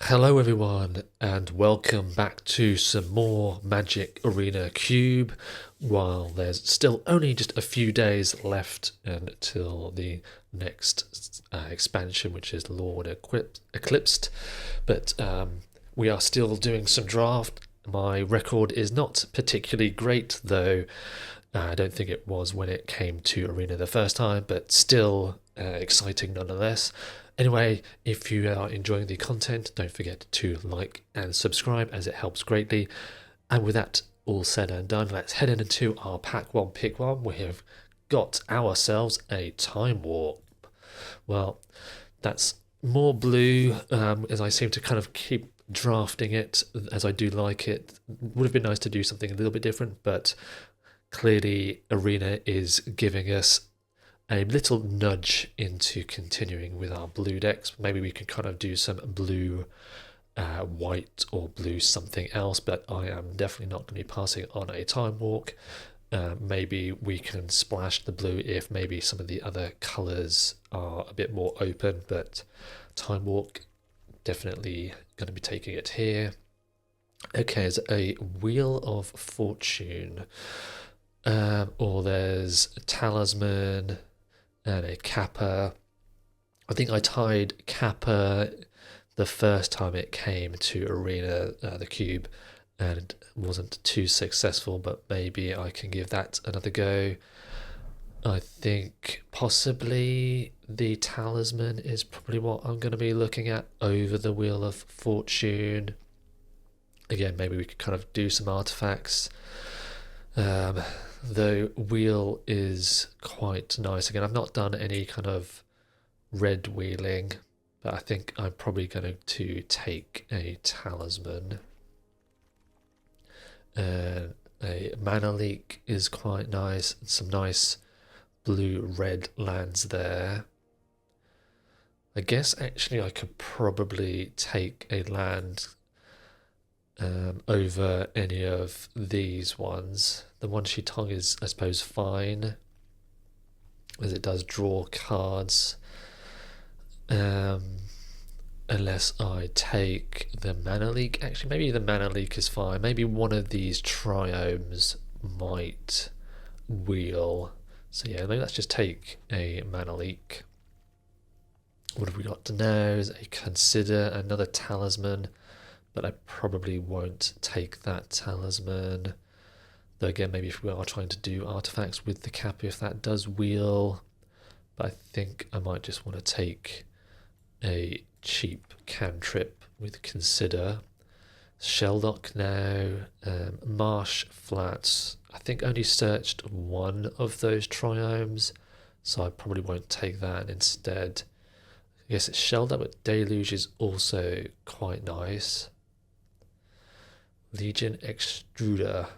Hello everyone and welcome back to some more Magic Arena Cube. While there's still only just a few days left until the next expansion, which is Lord Eclipsed, but we are still doing some draft. My record is not particularly great though. I don't think it was when it came to Arena the first time, but still exciting nonetheless. Anyway, if you are enjoying the content, don't forget to like and subscribe as it helps greatly. And with that all said and done, let's head into our pack one, pick one. We have got ourselves a time warp. Well, that's more blue, as I seem to kind of keep drafting it as I do like it. Would have been nice to do something a little bit different, but clearly Arena is giving us a little nudge into continuing with our blue decks. Maybe we can kind of do some blue white or blue something else, but I am definitely not going to be passing on a time walk. Maybe we can splash the blue if maybe some of the other colours are a bit more open, but time walk, definitely going to be taking it here. Okay, there's a Wheel of Fortune, or there's a Talisman and a Kappa. I think I tied Kappa the first time it came to Arena, the cube, and wasn't too successful, but maybe I can give that another go. I think possibly the Talisman is probably what I'm going to be looking at over the Wheel of Fortune. Again, maybe we could kind of do some artifacts. The wheel is quite nice. Again, I've not done any kind of red wheeling, but I think I'm probably going to take a Talisman. A Mana Leak is quite nice. Some nice blue-red lands there. I guess actually I could probably take a land over any of these ones. The One Shi Tong is, I suppose, fine, as it does draw cards. Unless I take the Mana Leak. Actually, maybe the Mana Leak is fine. Maybe one of these Triomes might wheel. So yeah, maybe let's just take a Mana Leak. What have we got now? Is a Consider, another Talisman, but I probably won't take that Talisman. Though again, maybe if we are trying to do artifacts with the Kappa, if that does wheel. But I think I might just want to take a cheap cantrip with Consider. Shelldock now, Marsh Flats. I think only searched one of those Triomes, so I probably won't take that instead. I guess it's Shelldock, but Deluge is also quite nice. Legion Extruder.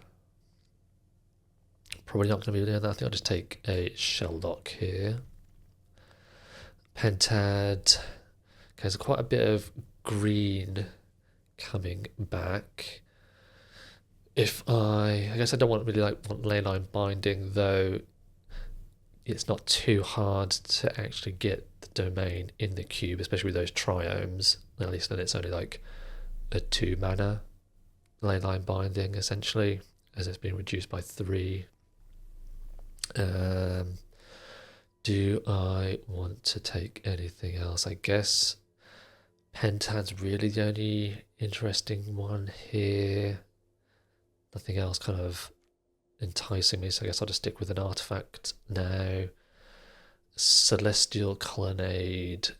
Probably not going to be doing that. I think I'll just take a Shelldock here. Pentad. Okay, there's quite a bit of green coming back. I guess I don't want leyline binding, though it's not too hard to actually get the domain in the cube, especially with those Triomes. At least then it's only like a 2 mana leyline binding, essentially, as it's been reduced by 3. Do I want to take anything else? I guess Pentad's really the only interesting one here. Nothing else kind of enticing me, so I guess I'll just stick with an artifact now. Celestial Colonnade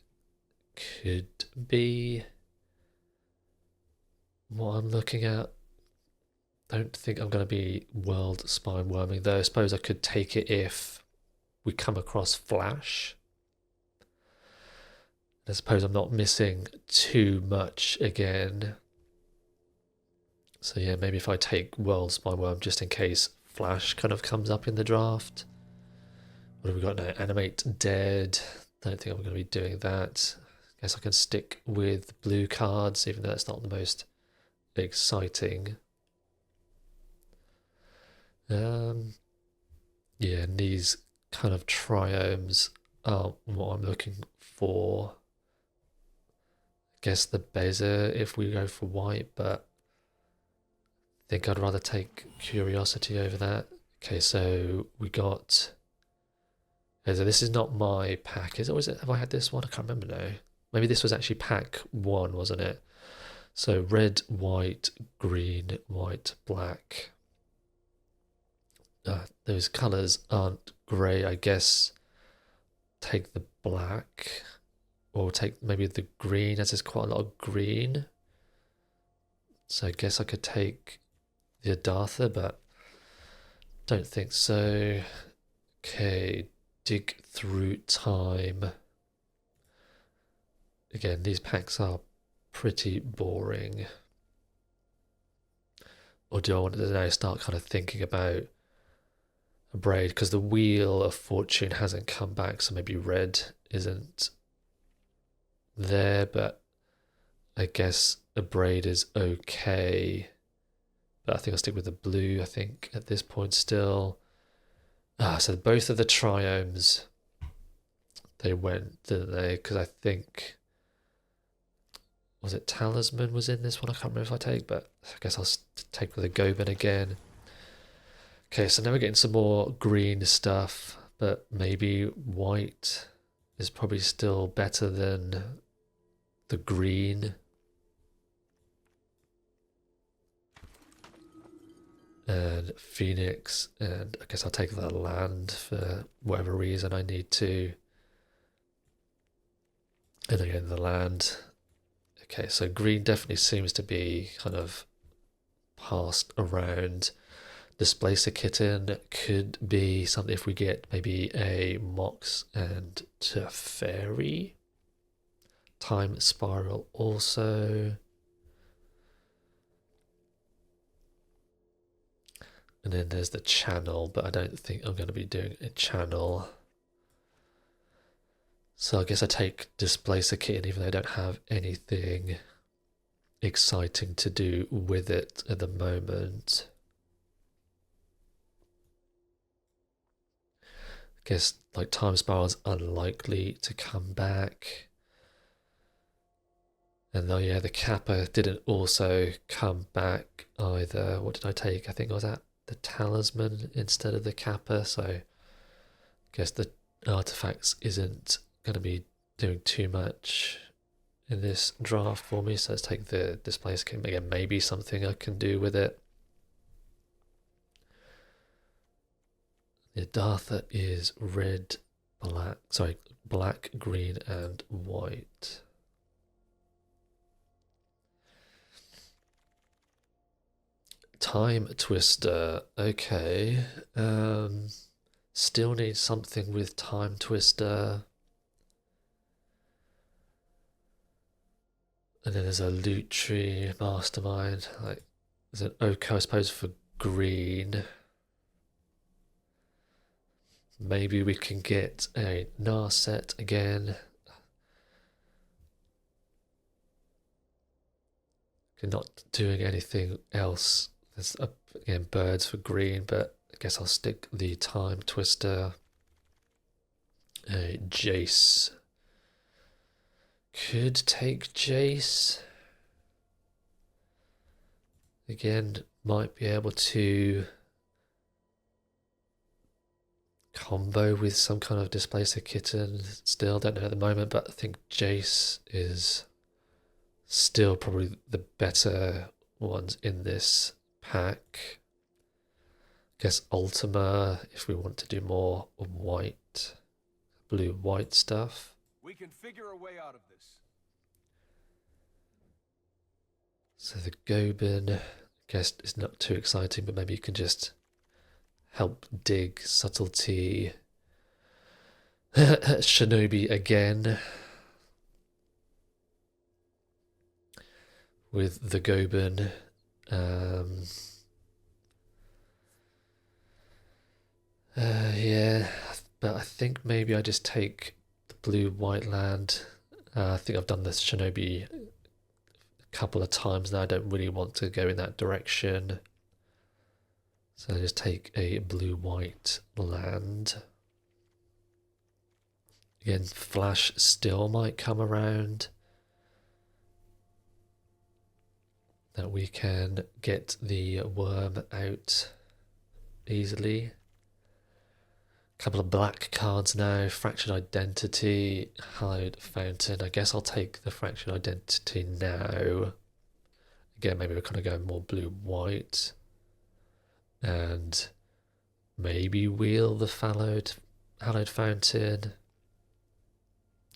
could be what I'm looking at. Don't think I'm going to be world spine worming, though. I suppose I could take it if we come across Flash. I suppose I'm not missing too much again. So yeah, maybe if I take World Spine Worm just in case Flash kind of comes up in the draft. What have we got now? Animate Dead. Don't think I'm going to be doing that. Guess I can stick with blue cards, even though it's not the most exciting. Yeah, and these kind of Triomes are what I'm looking for. guess the Beza if we go for white, but I think I'd rather take Curiosity over that. Okay, so we got... Okay, so this is not my pack, is it? Or is it? Have I had this one? I can't remember now. Maybe this was actually pack 1, wasn't it? So red, white, green, white, black. Those colours aren't grey. I guess take the black, or take maybe the green, as there's quite a lot of green. So I guess I could take the Adartha, but don't think so. Okay, dig through time. Again, these packs are pretty boring. Or do I want to now start kind of thinking about a braid? Because the Wheel of Fortune hasn't come back, so maybe red isn't there, but I guess a braid is okay. But I think I'll stick with the blue, I think, at this point still. So both of the triomes, they went, didn't they? Because I think... Was it Talisman was in this one? I can't remember if I take, but I guess I'll take with a Goban again. Okay, so now we're getting some more green stuff, but maybe white is probably still better than the green. And Phoenix, and I guess I'll take the land for whatever reason I need to. And again, the land. Okay, so green definitely seems to be kind of passed around. Displacer Kitten could be something if we get maybe a Mox and Teferi. Time Spiral also. And then there's the channel, but I don't think I'm going to be doing a channel. So I guess I take Displacer Kitten even though I don't have anything exciting to do with it at the moment. I guess like Time Spiral's unlikely to come back. And though yeah, the Kappa didn't also come back either. What did I take? I think I was at the Talisman instead of the Kappa, so I guess the artifacts isn't going to be doing too much in this draft for me, so let's take the Displacer Kitten again. Maybe something I can do with it. The Adartha is red, black, sorry, black, green, and white. Time Twister, okay. Still need something with Time Twister. And then there's a Loot Tree Mastermind. Like, there's an Oko, I suppose, for green. Maybe we can get a Narset again. Not doing anything else. There's again birds for green, but I guess I'll stick the Time Twister. A Jace. Could take Jace. Again, might be able to combo with some kind of Displacer Kitten. Still don't know at the moment, but I think Jace is still probably the better ones in this pack. I guess Ultima if we want to do more white, blue-white stuff. We can figure a way out of this. So the Goban, I guess, is not too exciting, but maybe you can just help dig Subtlety. Shinobi again. With the Goban. Yeah, but I think maybe I just take the blue-white land. I think I've done this Shinobi a couple of times now. I don't really want to go in that direction. So I just take a blue-white land. Again, Flash still might come around. that we can get the worm out easily. Couple of black cards now. Fractured Identity, Hallowed Fountain. I guess I'll take the Fractured Identity now. Again, maybe we're kind of going more blue-white. And maybe wheel the Hallowed Fountain.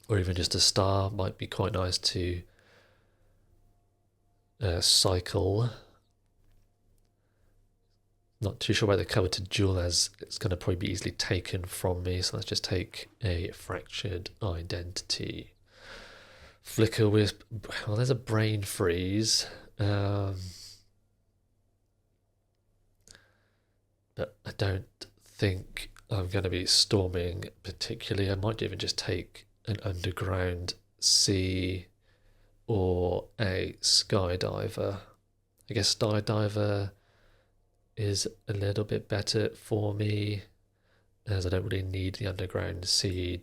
Or even just a star might be quite nice to cycle. Not too sure where the cover to duel, as it's going to probably be easily taken from me. So let's just take a Fractured Identity. Flicker Wisp. Well, there's a Brain Freeze. But I don't think I'm going to be storming particularly. I might even just take an Underground Sea or a Skydiver. I guess Skydiver is a little bit better for me, as I don't really need the Underground Sea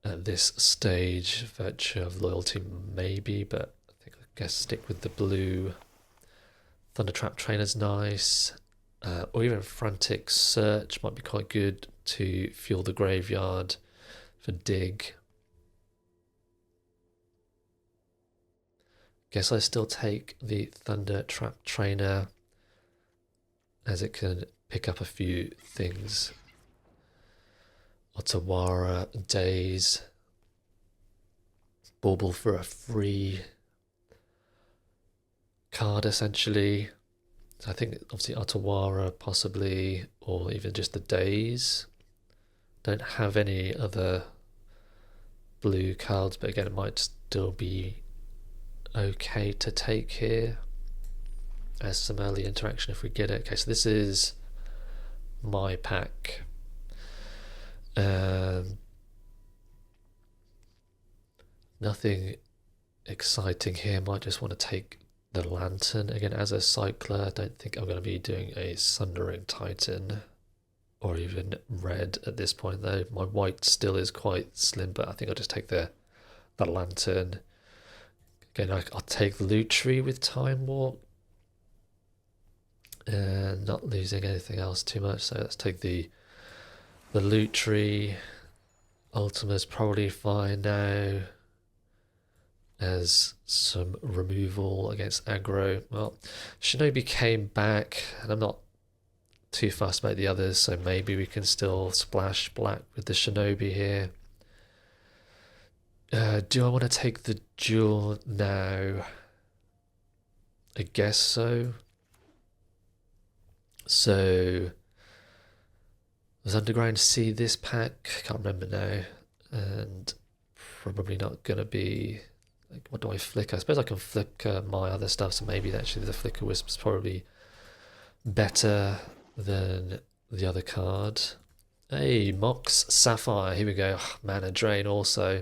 at this stage. Virtue of Loyalty maybe, but I guess stick with the blue. Thundertrap Trainer's nice, or even Frantic Search might be quite good to fuel the graveyard for dig. Guess I still take the Thundertrap Trainer, as it can pick up a few things. Otawara, Daze, Bauble for a free card essentially. So I think obviously Otawara possibly, or even just the Daze. Don't have any other blue cards, but again it might still be okay to take here as some early interaction if we get it. Okay, so this is my pack. Nothing exciting here. Might just want to take the Lantern again as a cycler. I don't think I'm going to be doing a Sundering Titan or even red at this point though. My white still is quite slim, but I think I'll just take the Lantern. Again, I'll take the Loot Tree with Time Walk. And not losing anything else too much, so let's take the Loot Tree. Ultima's probably fine now, as some removal against aggro. Well, Shinobi came back, and I'm not too fussed about the others, so maybe we can still splash black with the Shinobi here. Do I want to take the duel now? I guess so. So, does Underground see this pack? Can't remember now. And probably not going to be... Like, what do I flicker? I suppose I can flicker my other stuff, so maybe actually the Flicker Wisp is probably better than the other card. Hey, Mox Sapphire. Here we go. Mana Drain also.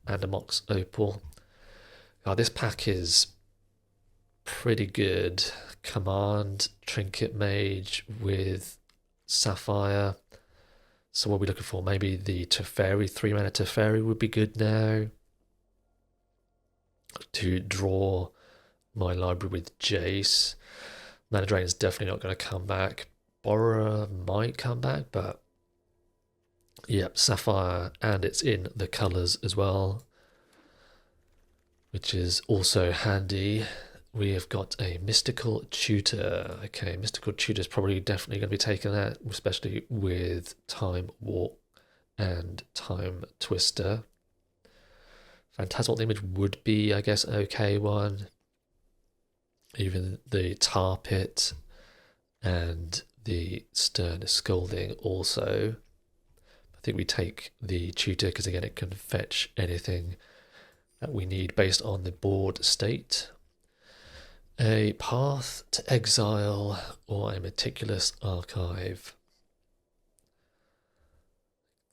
And a Mox Opal. God, this pack is pretty good. Command, Trinket Mage with Sapphire. So what are we looking for? Maybe the Teferi, 3-mana Teferi would be good now. To draw my library with Jace. Mana Drain is definitely not going to come back. Borrower might come back, but yep, Sapphire, and it's in the colours as well, which is also handy. We have got a Mystical Tutor. Okay, Mystical Tutor is probably definitely going to be taking that, especially with Time Walk and Time Twister. Phantasmal Image would be, I guess, an okay one. Even the Tar Pit and the Stern Scolding also. I think we take the Tutor because, again, it can fetch anything that we need based on the board state. A Path to Exile or a Meticulous Archive.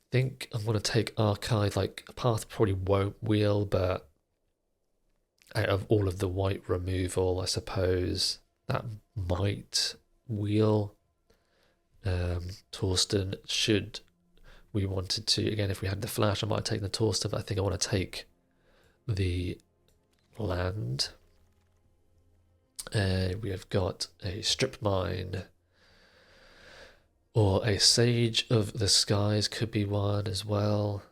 I think I'm going to take Archive. Like, a Path probably won't wheel, but out of all of the white removal, I suppose that might wheel. Torsten, should we wanted to, again, if we had the flash, I might take the Torsten, but I think I want to take the land. We have got a strip mine, or a Sage of the Skies could be one as well.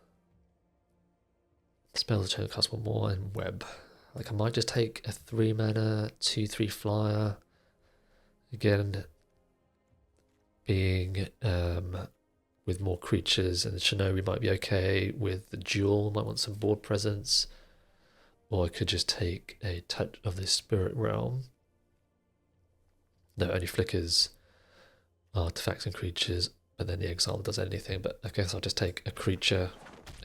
Spell the turn cost one more, and web. Like I might just take a 3 mana 2/3 flyer. Again, being with more creatures, and Shinobi might be okay with the Jewel. Might want some board presence, or I could just take a touch of the Spirit Realm. No, only flickers artifacts and creatures, but then the exile does anything. But I guess I'll just take a creature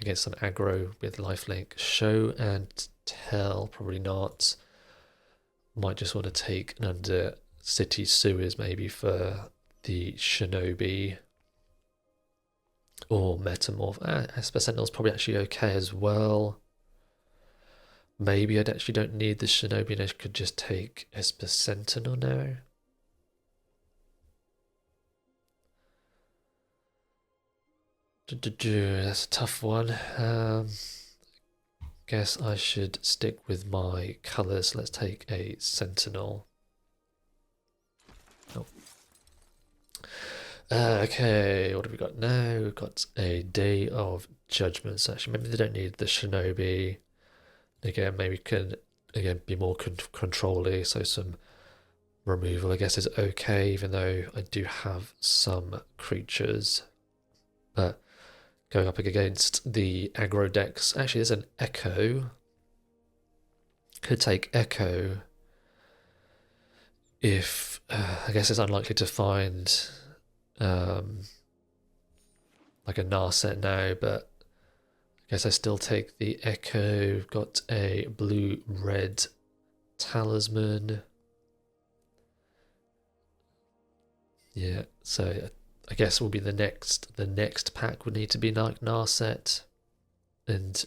against some aggro with lifelink. Show and tell, probably not. Might just want to take an under city sewers maybe for the Shinobi. Or metamorph. Esper Sentinel's probably actually okay as well. Maybe I actually don't need the Shinobi and I could just take Esper Sentinel now. That's a tough one. Guess I should stick with my colours. Let's take a Sentinel. Oh. Okay, what have we got now? We've got a Day of Judgment. So actually, maybe they don't need the Shinobi. Again, maybe can be more control-y, so some removal I guess is okay, even though I do have some creatures. But going up against the aggro decks, actually there's an Echo. Could take Echo if, I guess it's unlikely to find like a Narset now, but I guess I still take the Echo. Got a blue-red talisman. Yeah, so I guess will be the next pack would need to be like Narset and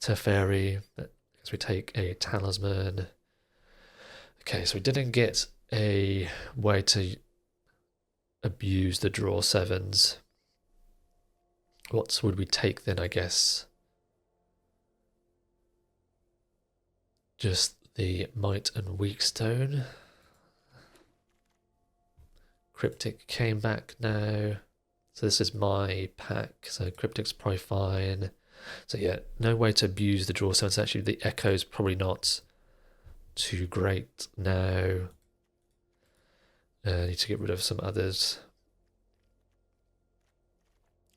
Teferi. But I guess we take a talisman. Okay, so we didn't get a way to abuse the draw sevens. What would we take then, I guess? Just the Might and Weakstone. Cryptic came back now. So this is my pack. So Cryptic's probably fine. So yeah, no way to abuse the draw. So it's actually the Echo's probably not too great now. Need to get rid of some others.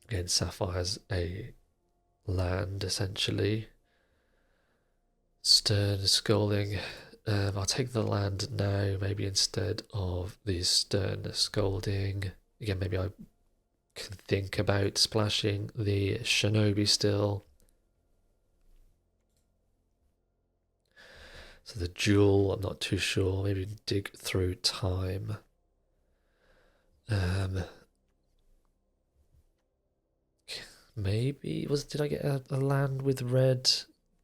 Again, Sapphire's a land essentially. Stern Scolding. I'll take the land now, maybe instead of the Stern Scolding. Again, maybe I can think about splashing the Shinobi still. So the Jewel, I'm not too sure. Maybe dig through time. Maybe did I get a land with red?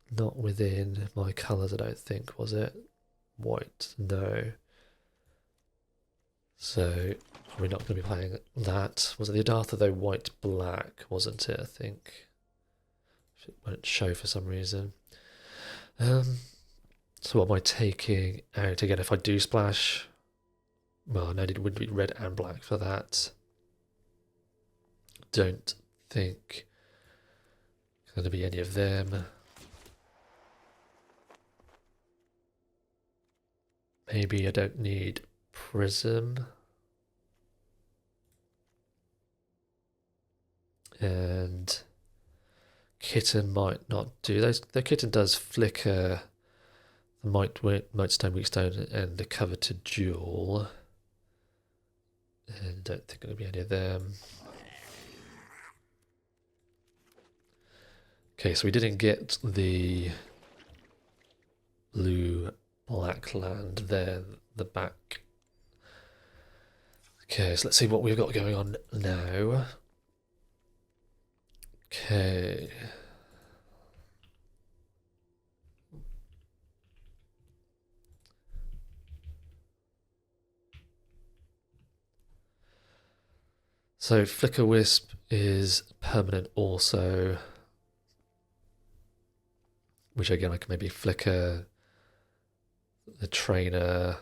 Not within my colours, I don't think, was it? White, no. So probably not going to be playing that. Was it the Adartha though? White black, wasn't it? I think it won't show for some reason. So what am I taking out again? If I do splash, well, no, it would be red and black for that. Don't think it's going to be any of them. Maybe I don't need Prism. And Kitten might not do those. The Kitten does flicker the Might Stone, Weakstone, and the cover to Jewel. And don't think it'll be any of them. Okay, so we didn't get the blue black land there, the back. Okay, so let's see what we've got going on now. Okay. So Flicker Wisp is permanent also, which again I can maybe flicker the trainer,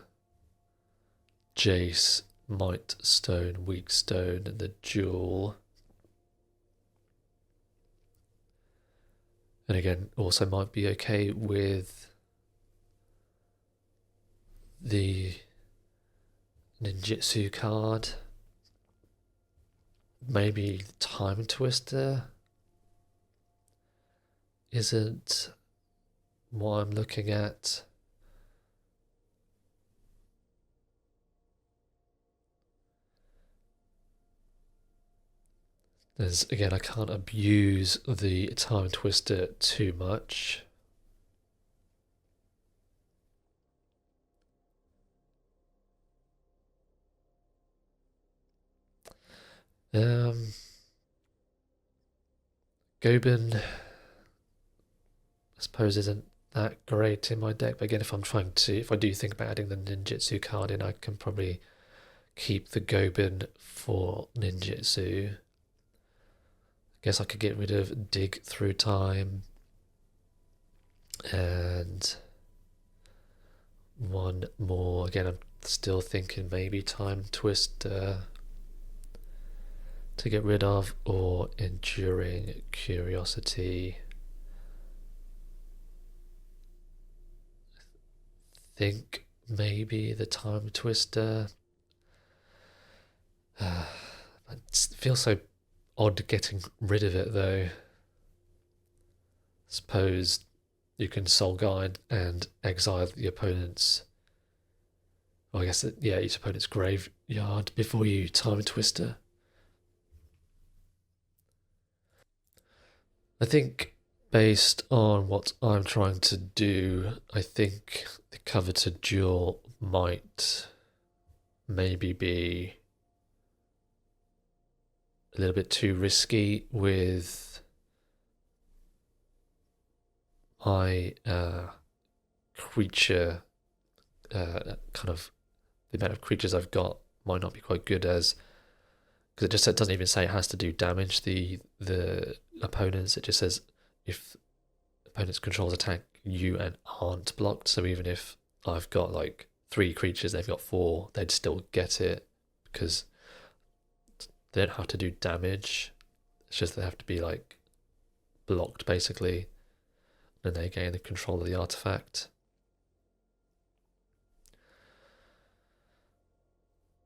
Jace, Might Stone, Weak Stone, and the Jewel. And again, also might be okay with the ninjutsu card. Maybe Time Twister isn't what I'm looking at. There's, again, I can't abuse the Time Twister too much. Gobin, I suppose, isn't that great in my deck. But again, if I do think about adding the ninjutsu card in, I can probably keep the Gobin for ninjutsu. I guess I could get rid of Dig Through Time and one more. Again, I'm still thinking maybe Time Twister to get rid of, or Enduring Curiosity. I think maybe the Time Twister. It feels so odd getting rid of it though. Suppose you can Soul Guide and exile the opponent's. Well, I guess each opponent's graveyard before you Time Twister. I think based on what I'm trying to do, I think the coveted duel might maybe be a little bit too risky with my creature, kind of the amount of creatures I've got might not be quite good, as because it doesn't even say it has to do damage the opponents. It just says if opponent's controls attack you and aren't blocked. So even if I've got like 3 creatures, they've got 4, they'd still get it because they don't have to do damage. It's just they have to be like blocked basically, and they gain the control of the artifact.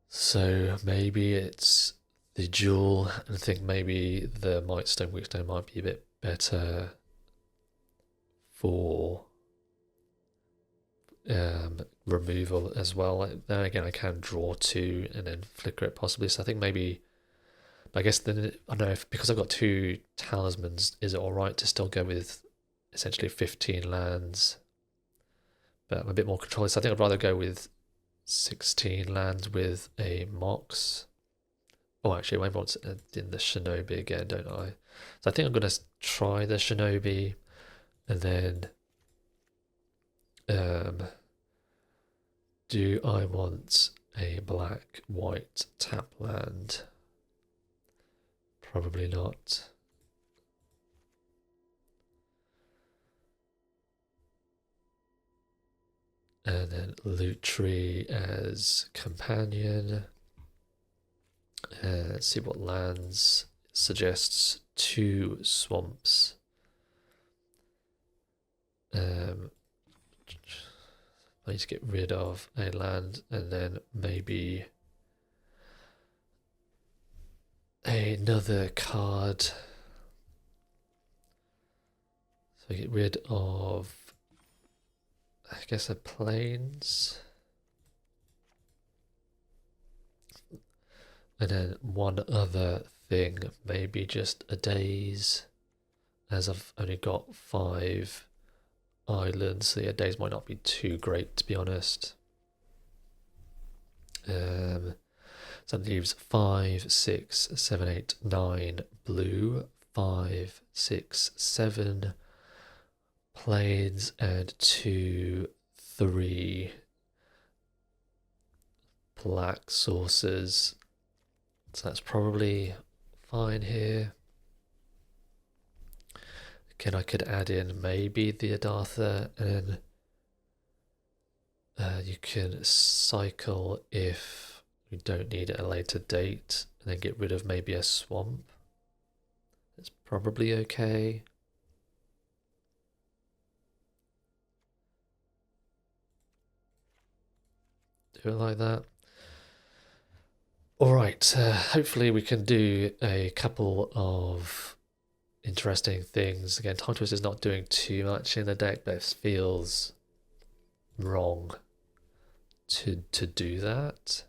So maybe it's the Jewel, and I think maybe the Might Stone, Weak Stone might be a bit better for removal as well. Then again, I can draw 2 and then flicker it possibly. So I think maybe, I guess then I don't know if because I've got 2 talismans, is it all right to still go with essentially 15 lands? But I'm a bit more controlling, so I think I'd rather go with 16 lands with a Mox. Oh, actually, I want in the Shinobi again, don't I? So I think I'm going to try the Shinobi, and then do I want a black-white tap land? Probably not. And then Loot Tree as companion. Let's see what lands it suggests. 2 swamps. I need to get rid of a land, and then maybe another card. So get rid of, I guess, a plains. And then one other thing, maybe just a daze, as I've only got 5 islands, so yeah, days might not be too great, to be honest. So that leaves 5, 6, 7, 8, 9 blue, 5, 6, 7 plains, and 2, 3 black sources. So that's probably fine here. Again, I could add in maybe the Adartha and You can cycle if you don't need it at a later date, and then get rid of maybe a swamp. It's probably okay. Do it like that. Alright, hopefully we can do a couple of interesting things. Again, Time Twist is not doing too much in the deck, but it feels wrong to do that.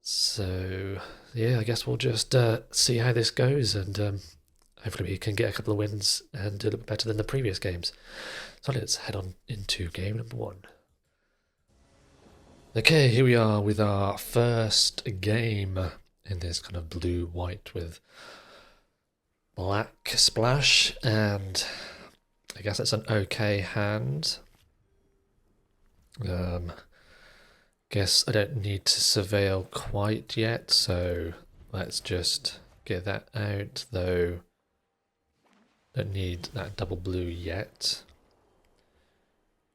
So yeah, I guess we'll just see how this goes, and hopefully we can get a couple of wins and do a little bit better than the previous games. So let's head on into game number 1. Okay, here we are with our first game in this kind of blue-white with black splash, and I guess that's an okay hand. Guess I don't need to surveil quite yet, so let's just get that out, though don't need that double blue yet.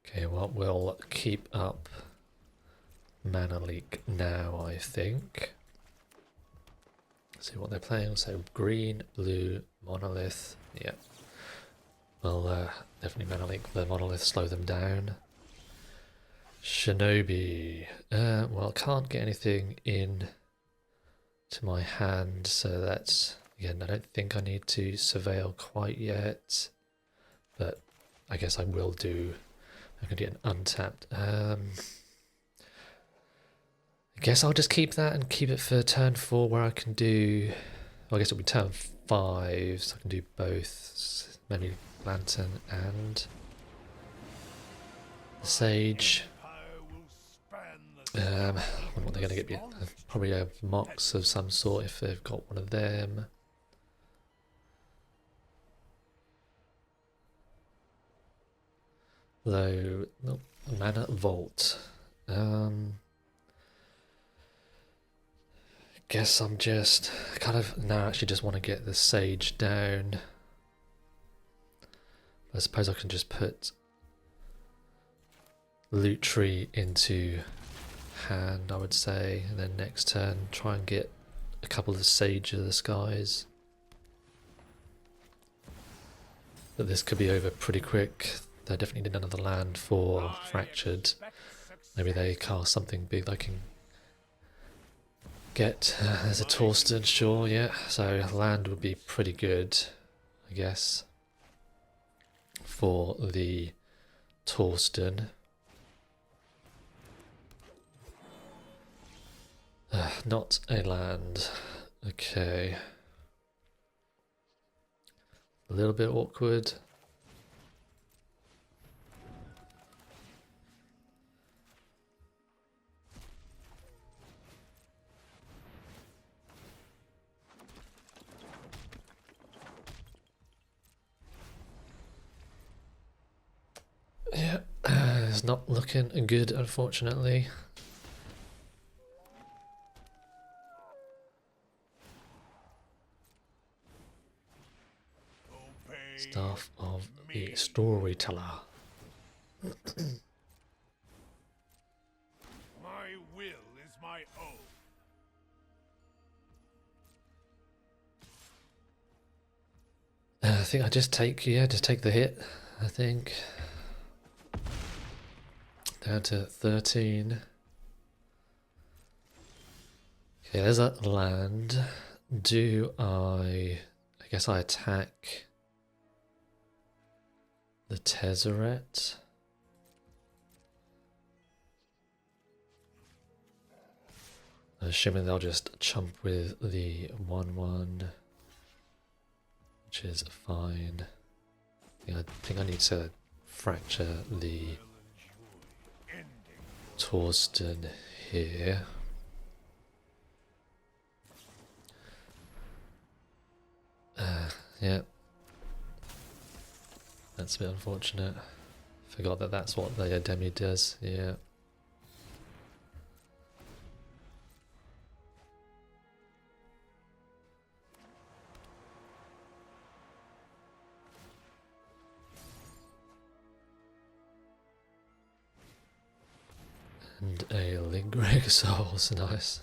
Okay, well, we'll keep up Mana Leak now, I think. See what they're playing. So green, blue, monolith. Yeah. Well, definitely Mana Leak the monolith, slow them down. Shinobi. Well, can't get anything in to my hand, so that's, again, I don't think I need to surveil quite yet, but I guess I will do. I can get an untapped. I guess I'll just keep that and keep it for turn 4, where I can do, well, I guess it'll be turn 5, so I can do both, maybe Lantern and the Sage. I wonder what they're going to get me. Probably a Mox of some sort if they've got one of them. Though, no, Mana Vault. Guess I'm just kind of now actually just want to get the Sage down. I suppose I can just put Loot Tree into hand, I would say, and then next turn try and get a couple of Sage of the Skies. But this could be over pretty quick. They definitely need another land for Fractured. Maybe they cast something big they can get. There's a Torsten, sure, yeah. So land would be pretty good, I guess, for the Torsten. Not a land. Okay. A little bit awkward. Yeah, it's not looking good, unfortunately. Staff of the Storyteller. My will is my own. I think I just take the hit, I think. Down to 13. Okay, there's a land. Do I guess I attack the Tezzeret. Assuming they'll just chump with the 1/1, which is fine. I think I need to fracture the Torsten here. Yeah. That's a bit unfortunate. Forgot that that's what the Demi does, yeah. A lingering souls, nice.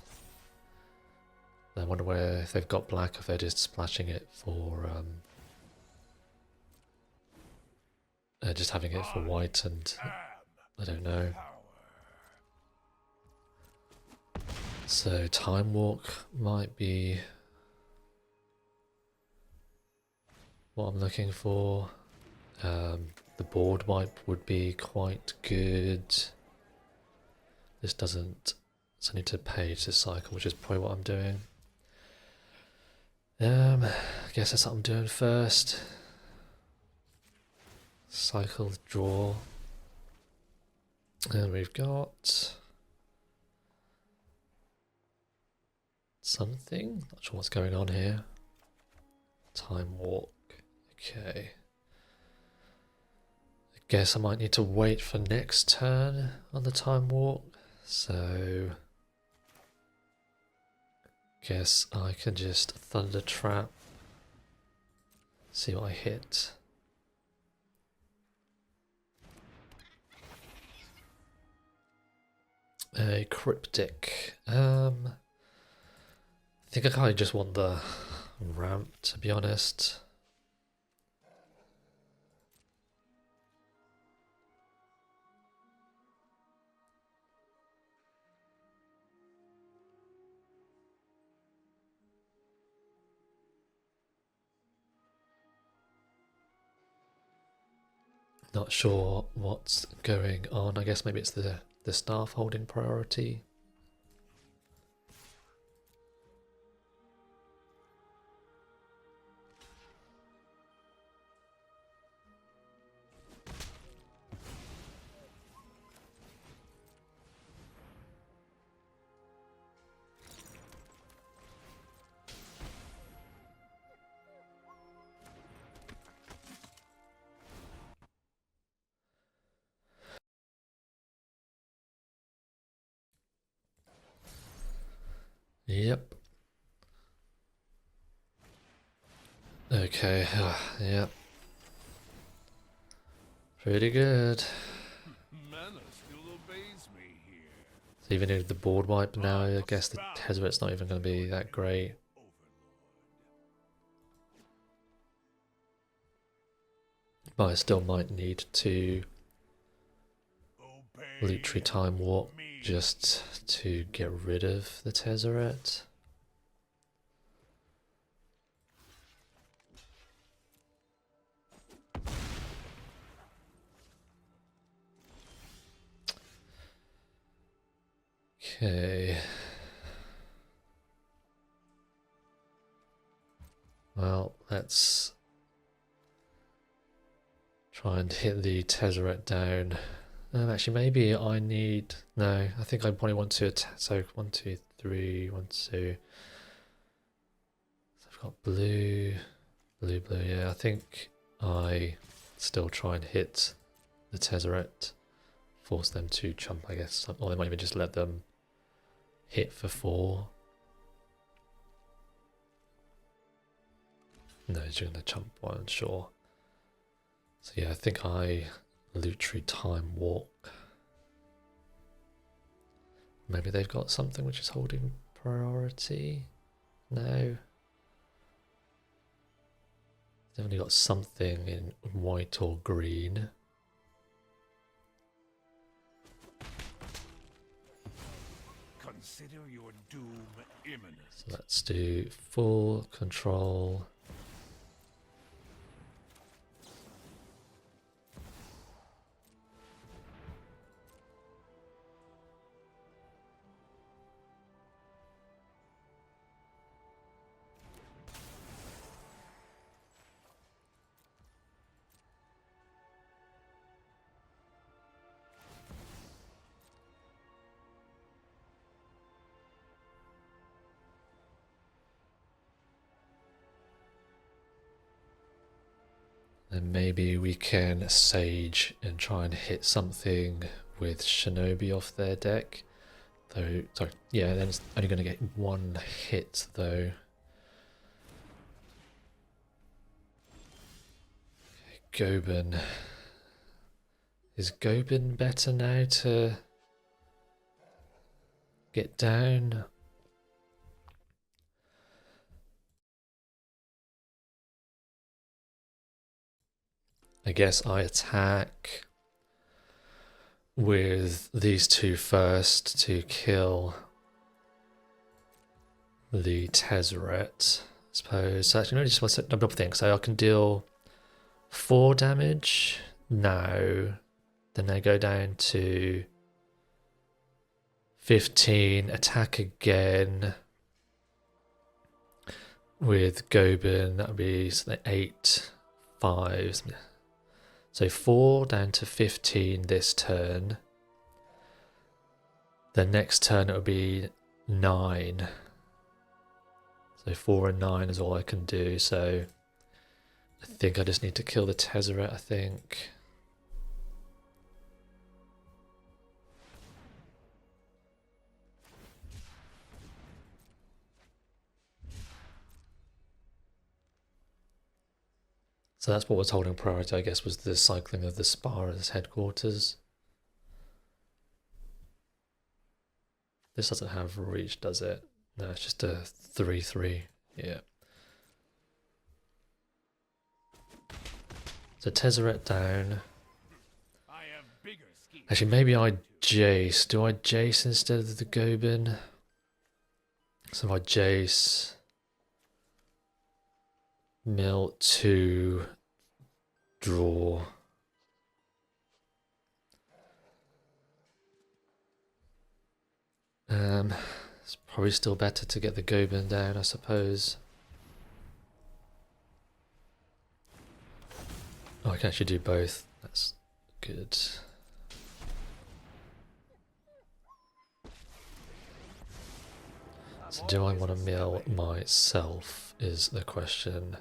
I wonder where if they've got black, if they're just splashing it for just having it for white, and I don't know. So time walk might be what I'm looking for. The board wipe would be quite good. This doesn't, so I need to pay to cycle, which is probably what I'm doing. I guess that's what I'm doing first. Cycle, draw. And we've got something. Not sure what's going on here. Time walk. Okay. I guess I might need to wait for next turn on the time walk. So guess I can just thunder trap. See what I hit. A cryptic. I think I kind of just want the ramp, to be honest. Not sure what's going on. I guess maybe it's the staff holding priority. Yep. Okay, yep. Pretty good. Mana still obeys me here. So even with the board wipe now, I guess the Tezzret's not even going to be that great. But I still might need to loot tree time walk just to get rid of the Tezzeret. Okay. Well, let's try and hit the Tezzeret down. Actually, maybe I need... No, I think I probably want to attack. So 1, 2, 3, 1, 2. So I've got blue, blue, blue. Yeah, I think I still try and hit the Tezzeret. Force them to chump, I guess. Or they might even just let them hit for 4. No, he's doing the chump one, sure. So yeah, I think I loot tree time walk. Maybe they've got something which is holding priority. No. They've only got something in white or green. Consider your doom imminent. So let's do full control. And maybe we can Sage and try and hit something with Shinobi off their deck. Though, sorry, yeah, then it's only going to get 1 hit though. Gobin. Is Gobin better now to get down. I guess I attack with these two first to kill the Tezzeret, I suppose. So actually, no, just one double thing. So I can deal 4 damage now, then they go down to 15, attack again with Gobin, that would be 8, 5. So 4 down to 15 this turn. The next turn it would be 9. So 4 and 9 is all I can do. So I think I just need to kill the Tezzeret, I think. So that's what was holding priority, I guess, was the cycling of the Spar as headquarters. This doesn't have reach, does it? No, it's just a 3-3. Yeah. So Tezzeret down. Actually, maybe I Jace. Do I Jace instead of the Gobin? So if I Jace, mill 2, draw. It's probably still better to get the Gobin down, I suppose. Oh, I can actually do both. That's good. So do I want to mill myself is the question.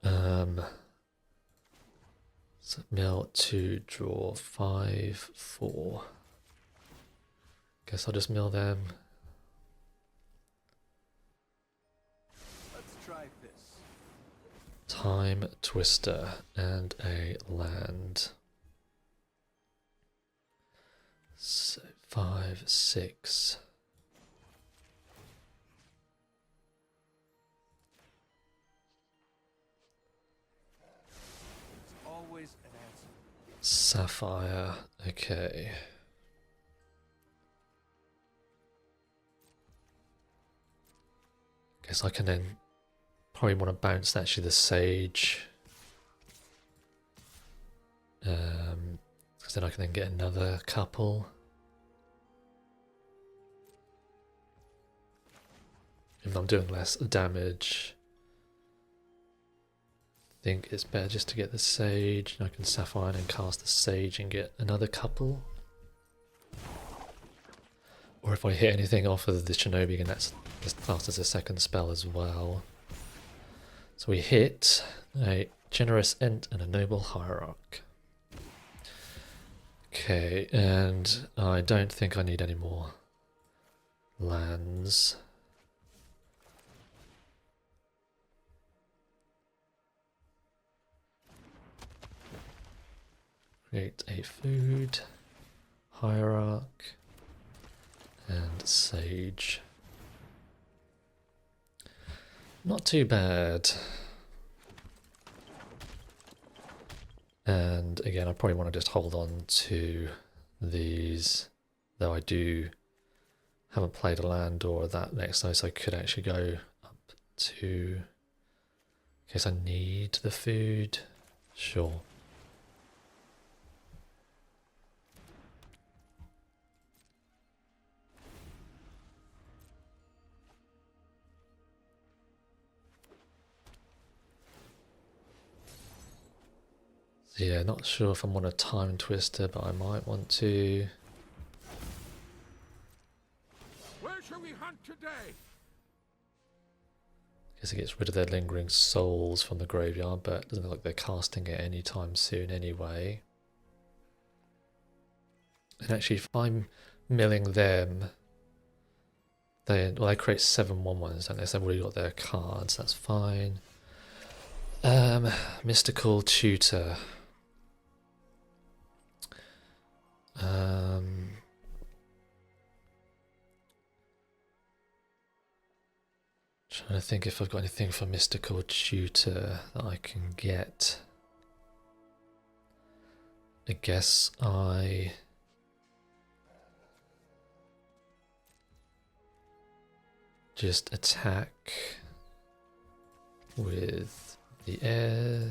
So mill 2, draw 5, 4. Guess I'll just mill them. Let's try this. Time Twister and a land. So 5, 6. Always an answer. Sapphire, okay. Guess I can then probably want to bounce actually the Sage. Because then I can then get another couple. If I'm doing less damage, I think it's better just to get the Sage, and I can Sapphire and cast the Sage and get another couple. Or if I hit anything off of the Shinobi, and that's classed as a second spell as well. So we hit a Generous Ent and a Noble Hierarch. Okay, and I don't think I need any more lands. Create a food, Hierarch, and Sage. Not too bad. And again, I probably want to just hold on to these, though I haven't played a land or that next night, so I could actually go up to, in case I need the food. Sure. Yeah, not sure if I'm on a Time Twister, but I might want to. Where shall we hunt today? Guess it gets rid of their lingering souls from the graveyard, but it doesn't look like they're casting it anytime soon anyway. And actually, if I'm milling them, they create 7/1/1s, and they've already got their cards. That's fine. Mystical Tutor. Trying to think if I've got anything for mystical tutor that I can get. I guess I just attack with the air.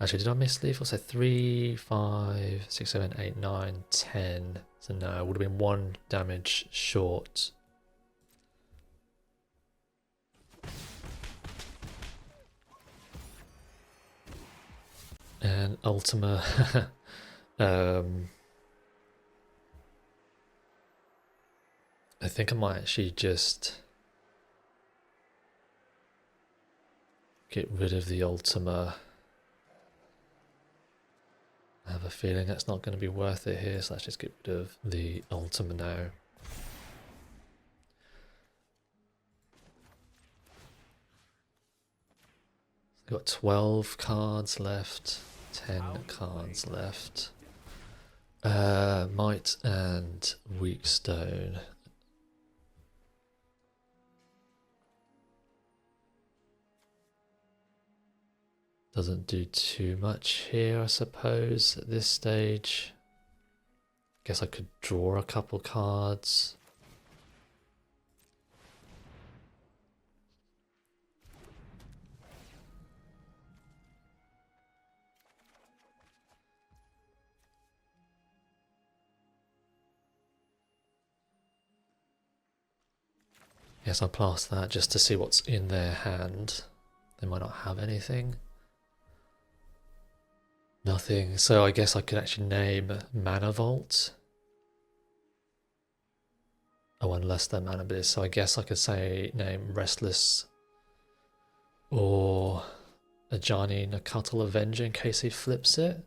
Actually, did I miss lethal? So 3, 5, 6, 7, 8, 9, 10. So no, it would have been 1 damage short. And Ultima. I think I might actually just get rid of the Ultima. I have a feeling that's not going to be worth it here, so let's just get rid of the Ultima now. Got 12 cards left, 10 cards left. Might and Weak Stone. Doesn't do too much here, I suppose, at this stage. Guess I could draw a couple cards. Yes, I'll pass that just to see what's in their hand. They might not have anything. Nothing. So I guess I could actually name Mana Vault. Oh, unless they're Mana Biz. So I guess I could say name Restless or Ajani Nakatal Avenger in case he flips it.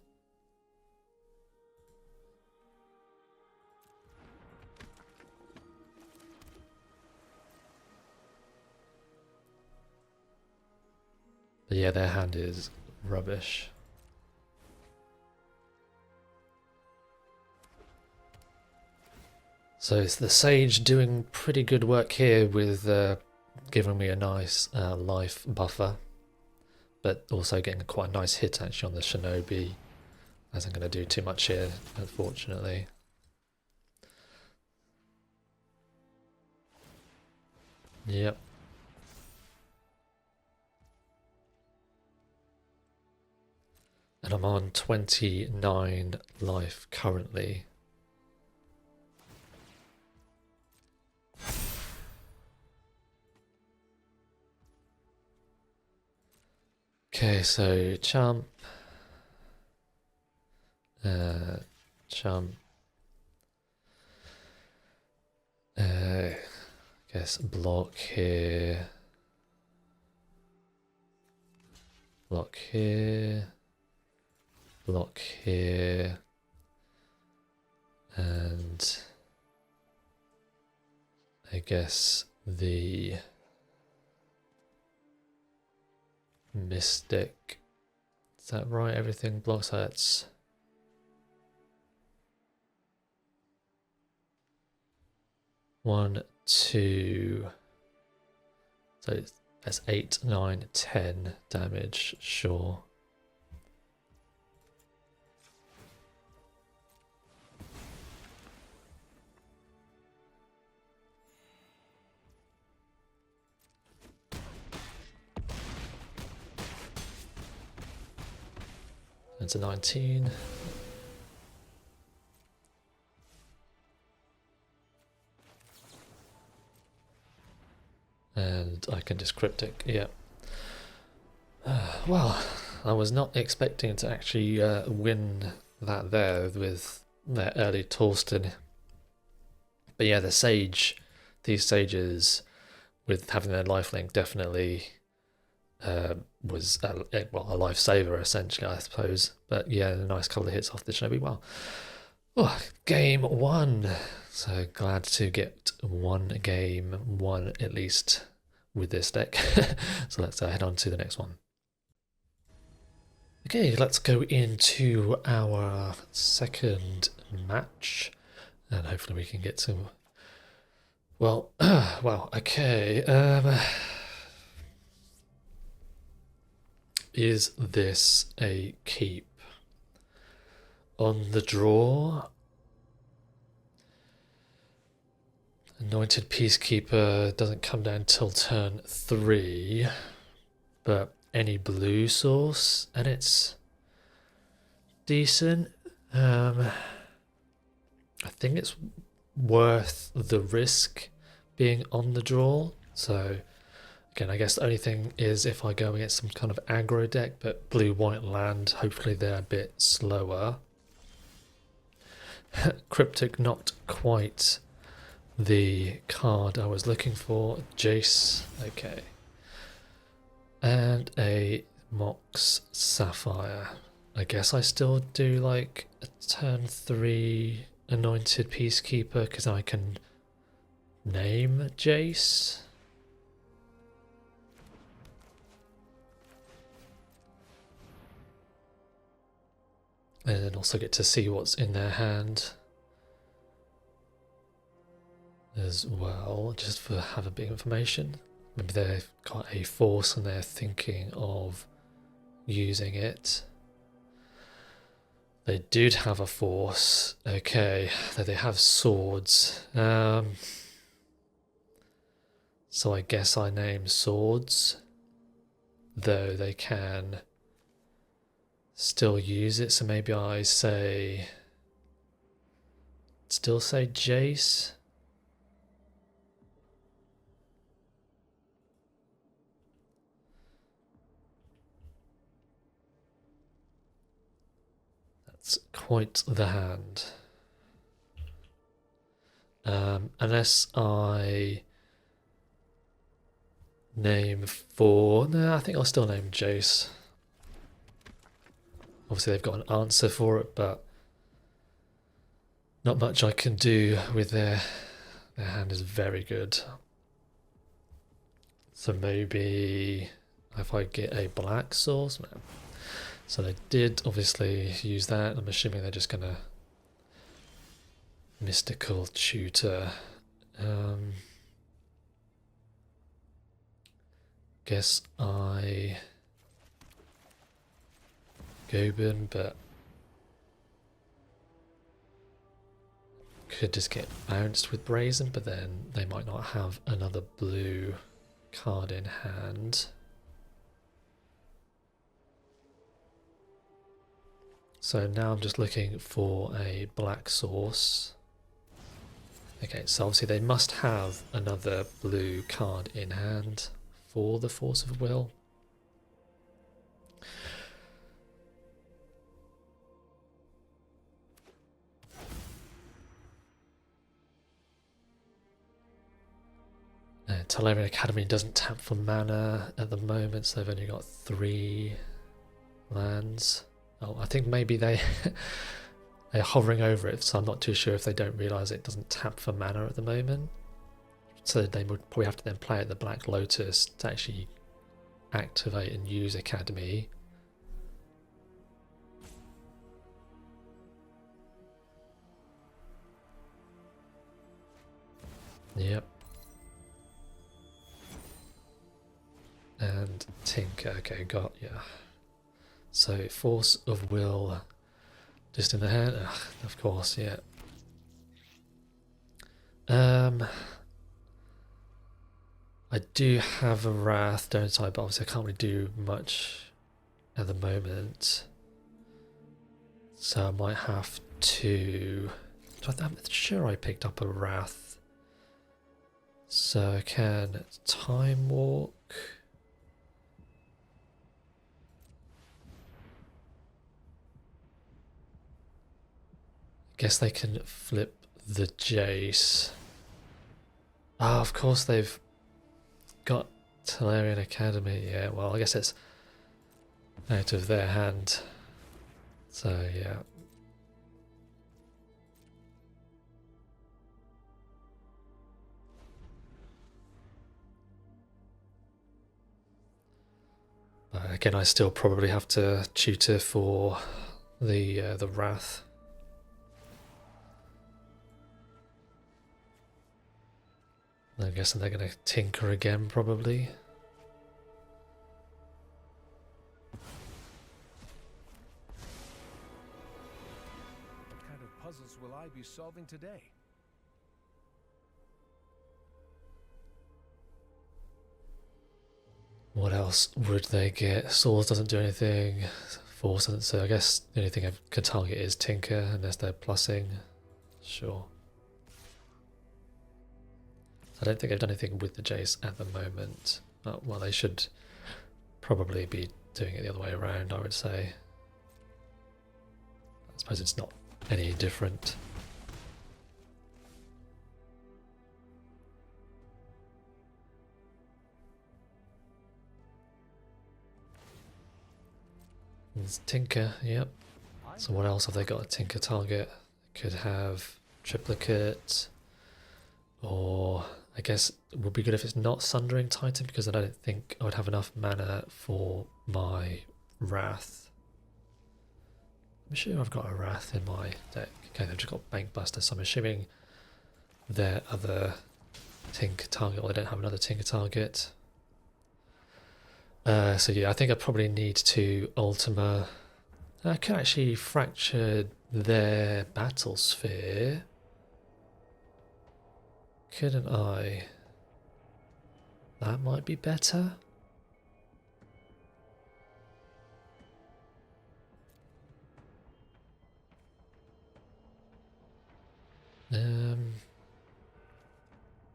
But yeah, their hand is rubbish. So it's the Sage doing pretty good work here with giving me a nice life buffer, but also getting quite a nice hit actually on the Shinobi. Isn't going to do too much here, unfortunately. Yep. And I'm on 29 life currently. Okay, so Chump. Chump. Guess block here. Block here. Block here. And I guess the Mystic. Is that right? Everything blocks. That's 1, 2. So that's 8, 9, 10 damage. Sure. It's a 19. And I can just cryptic, yeah. Well, I was not expecting to actually win that there with their early Torsten. But yeah, the Sage, these Sages with having their lifelink definitely was a lifesaver essentially, I suppose. But yeah, a nice couple of hits off the Shinobi. Well, oh, game 1. So glad to get game 1 at least with this deck. So let's head on to the next one. Okay, let's go into our second match. And hopefully we can get some... Well, well, okay. Is this a keep? On the draw, Anointed Peacekeeper doesn't come down till turn 3, but any blue source, and it's decent. I think it's worth the risk being on the draw. So again, I guess the only thing is if I go against some kind of aggro deck, but blue-white land, hopefully they're a bit slower. Cryptic, not quite the card I was looking for. Jace, okay. And a Mox Sapphire. I guess I still do like a turn 3 Anointed Peacekeeper because I can name Jace. And then also get to see what's in their hand as well, just for have a bit of information. Maybe they've got a force and they're thinking of using it. They did have a force, okay, that they have swords. So I guess I name swords, though they can still use it, so maybe I say, still say Jace. That's quite the hand. Unless I name 4, no, I think I'll still name Jace. Obviously they've got an answer for it, but not much I can do with their hand is very good. So maybe if I get a black source, man. So they did obviously use that. I'm assuming they're just gonna mystical tutor. Guess I Goban, but could just get bounced with Brazen, but then they might not have another blue card in hand. So now I'm just looking for a black source. Okay, so obviously they must have another blue card in hand for the Force of Will. Talarian Academy doesn't tap for mana at the moment, so they've only got 3 lands. Oh, I think maybe they're hovering over it, so I'm not too sure if they don't realise it doesn't tap for mana at the moment. So they would probably have to then play at the Black Lotus to actually activate and use Academy. Yep. And Tinker, okay, got ya. So Force of Will just in the hand, of course, yeah. I do have a Wrath, don't I? But obviously I can't really do much at the moment. So I might have to... I'm sure I picked up a Wrath. So I can Time Walk. Guess they can flip the Jace. Ah, of course they've got Talarian Academy. Yeah, well, I guess it's out of their hand. So, yeah. But again, I still probably have to tutor for the Wrath. I'm guessing they're going to tinker again, probably. What kind of puzzles will I be solving today? What else would they get? Swords doesn't do anything. Force doesn't, so I guess the only thing I could target is Tinker, unless they're plussing. Sure. I don't think I've done anything with the Jace at the moment. Oh, well, they should probably be doing it the other way around, I would say. I suppose it's not any different. There's Tinker, yep. So what else have they got a Tinker target? Could have Triplicate, or I guess it would be good if it's not Sundering Titan, because then I don't think I would have enough mana for my Wrath. I'm sure I've got a Wrath in my deck. Okay, they've just got Bank Buster, so I'm assuming their other Tinker target, or they don't have another Tinker target. So yeah, I think I probably need to Ultima. I could actually fracture their Battle Sphere. Couldn't I? That might be better.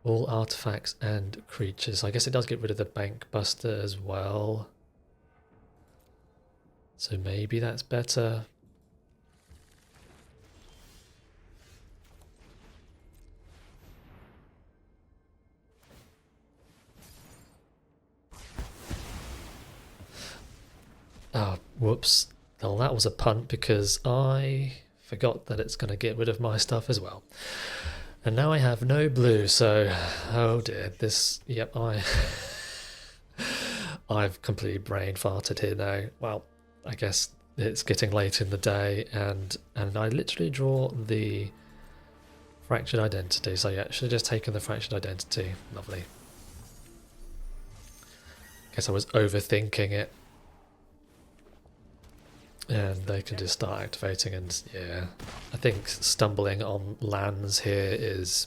All artifacts and creatures. I guess it does get rid of the Bank Buster as well. So maybe that's better. Oh, whoops. Well, that was a punt because I forgot that it's going to get rid of my stuff as well. And now I have no blue, so oh dear. This, yep, I've completely brain farted here now. Well, I guess it's getting late in the day, and I literally draw the fractured identity. So yeah, should have just taken the fractured identity. Lovely. Guess I was overthinking it. And they can just start activating, and yeah, I think stumbling on lands here is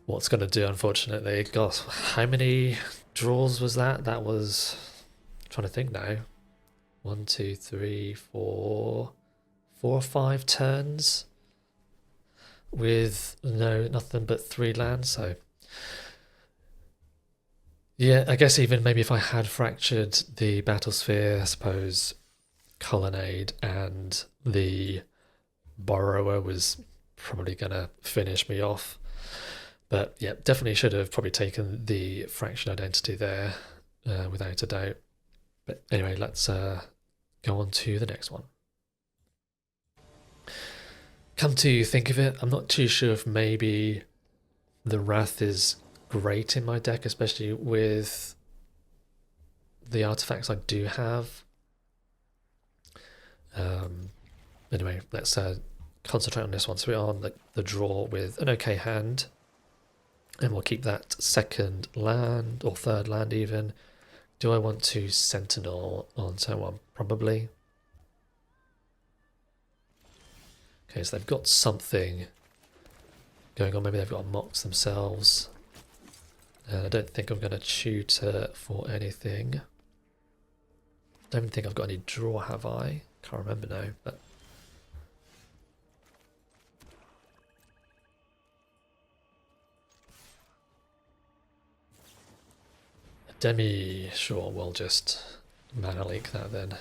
what's going to do, unfortunately. Gosh, how many draws was that? That was, I'm trying to think now. 1, 2, 3, 4 or 5 turns with nothing but 3 lands. So yeah, I guess even maybe if I had fractured the battle sphere, I suppose Colonnade and the Borrower was probably going to finish me off. But yeah, definitely should have probably taken the fractured identity there, without a doubt. But anyway, let's go on to the next one. Come to think of it, I'm not too sure if maybe the Wrath is great in my deck, especially with the artifacts I do have. Anyway, let's concentrate on this one. So we're on the draw with an okay hand, and we'll keep that second land or third land even. Do I want to Sentinel on turn 1? Probably. Okay, so they've got something going on. Maybe they've got mocks themselves. And I don't think I'm going to tutor for anything. Don't think I've got any draw, have I? Can't remember now, but Demi, sure, we'll just mana leak that then.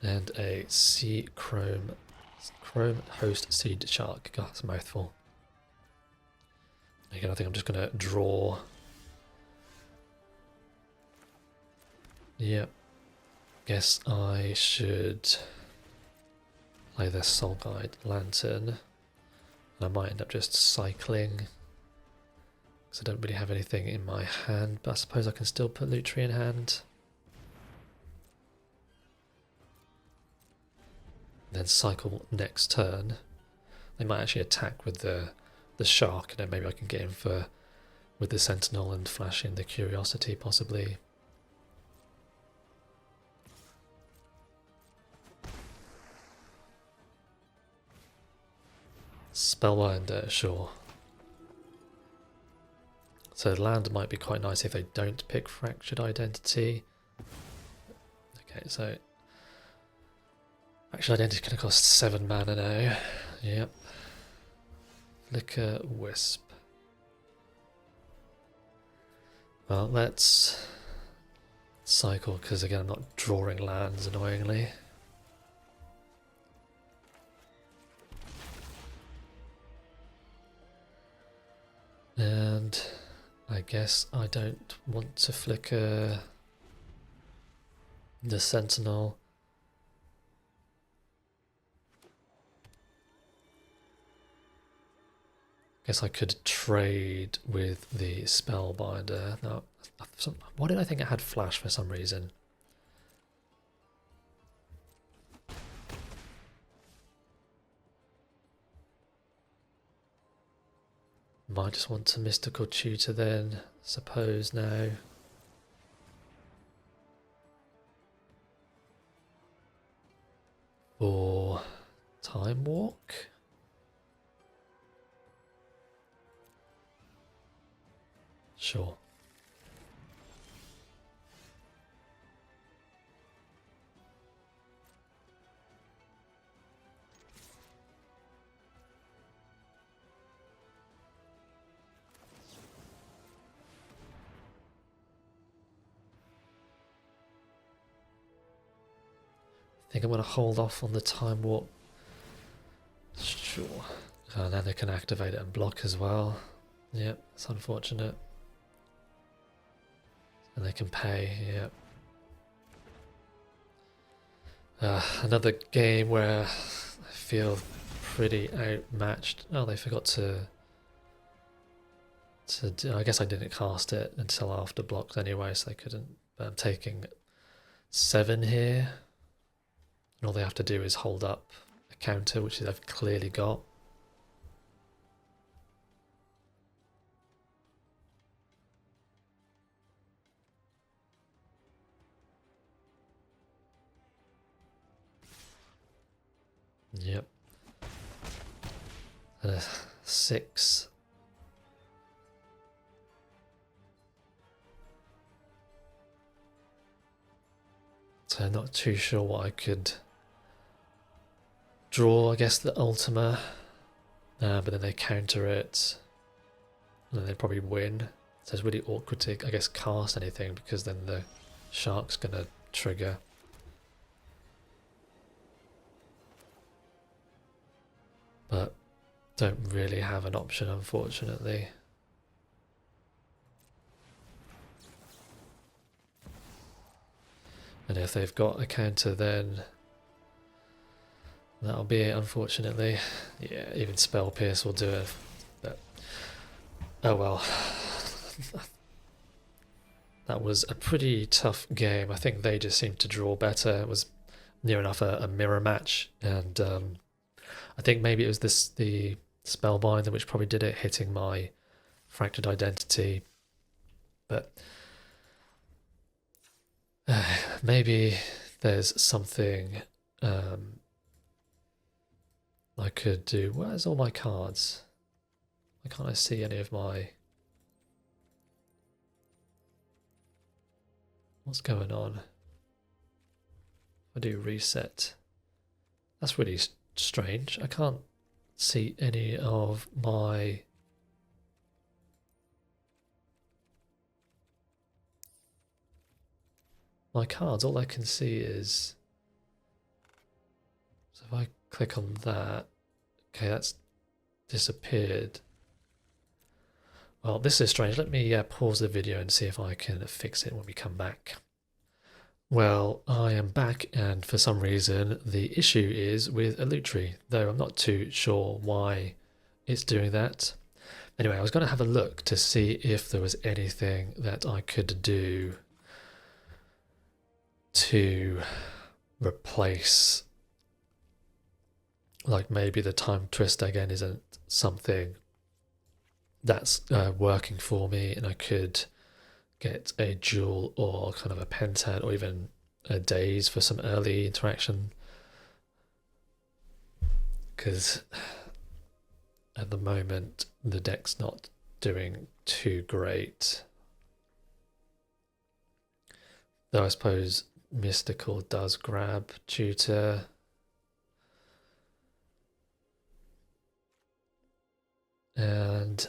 And a sea chrome host seed shark. God, that's a mouthful. Again, I think I'm just going to draw. Yep. Guess I should play the Soul Guide Lantern. I might end up just cycling, because I don't really have anything in my hand, but I suppose I can still put Lutri in hand. then cycle next turn. They might actually attack with the shark, and then maybe I can get in for with the sentinel and flash in the curiosity possibly. Spellbinder, sure. So land might be quite nice if they don't pick Fractured Identity. Okay, so Fractured Identity is going to cost 7 mana now. Yep. Flicker Wisp. Well, let's cycle, because again I'm not drawing lands annoyingly. And I guess I don't want to flicker the sentinel. Guess I could trade with the spellbinder. No, why did I think it had flash for some reason? Might just want to mystical tutor then, suppose now. Or time walk? Sure. I think I'm going to hold off on the time warp. Sure. And then they can activate it and block as well. Yep, it's unfortunate. And they can pay, yep. Another game where I feel pretty outmatched. Oh, they forgot to do, I guess I didn't cast it until after blocked anyway, so they couldn't. But I'm taking 7 here. And all they have to do is hold up a counter, which they've clearly got. Yep. And a 6. So I'm not too sure what I could draw. I guess the Ultima, but then they counter it, and then they probably win. So it's really awkward to, I guess, cast anything, because then the shark's gonna trigger. But don't really have an option, unfortunately. And if they've got a counter, then that'll be it, unfortunately. Yeah, even Spell Pierce will do it. But, oh well. That was a pretty tough game. I think they just seemed to draw better. It was near enough a mirror match, and I think maybe it was the Spellbinder which probably did it, hitting my Fractured Identity. But maybe there's something I could do. Where's all my cards? Why can't I see any of my... What's going on? I do reset. That's really strange. I can't see any of my... cards. All I can see is... So if I click on that... Okay, that's disappeared. Well, this is strange. Let me pause the video and see if I can fix it when we come back. Well, I am back, and for some reason the issue is with Elutri, though I'm not too sure why it's doing that. Anyway, I was going to have a look to see if there was anything that I could do to replace like maybe the time twist again isn't something that's working for me, and I could get a duel or kind of a pentat or even a daze for some early interaction, because at the moment the deck's not doing too great. Though I suppose Mystical does grab Tutor. And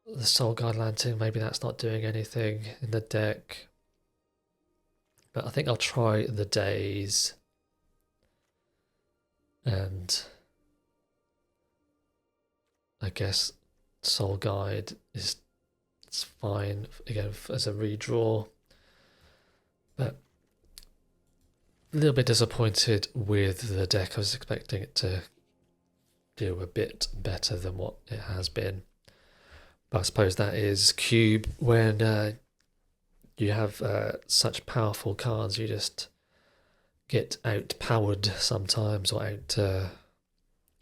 the Soul Guide Lantern, maybe that's not doing anything in the deck. But I think I'll try the Daze. And I guess Soul Guide is it's fine again as a redraw. But a little bit disappointed with the deck. I was expecting it to do a bit better than what it has been. But I suppose that is Cube. When you have such powerful cards, you just get outpowered sometimes, or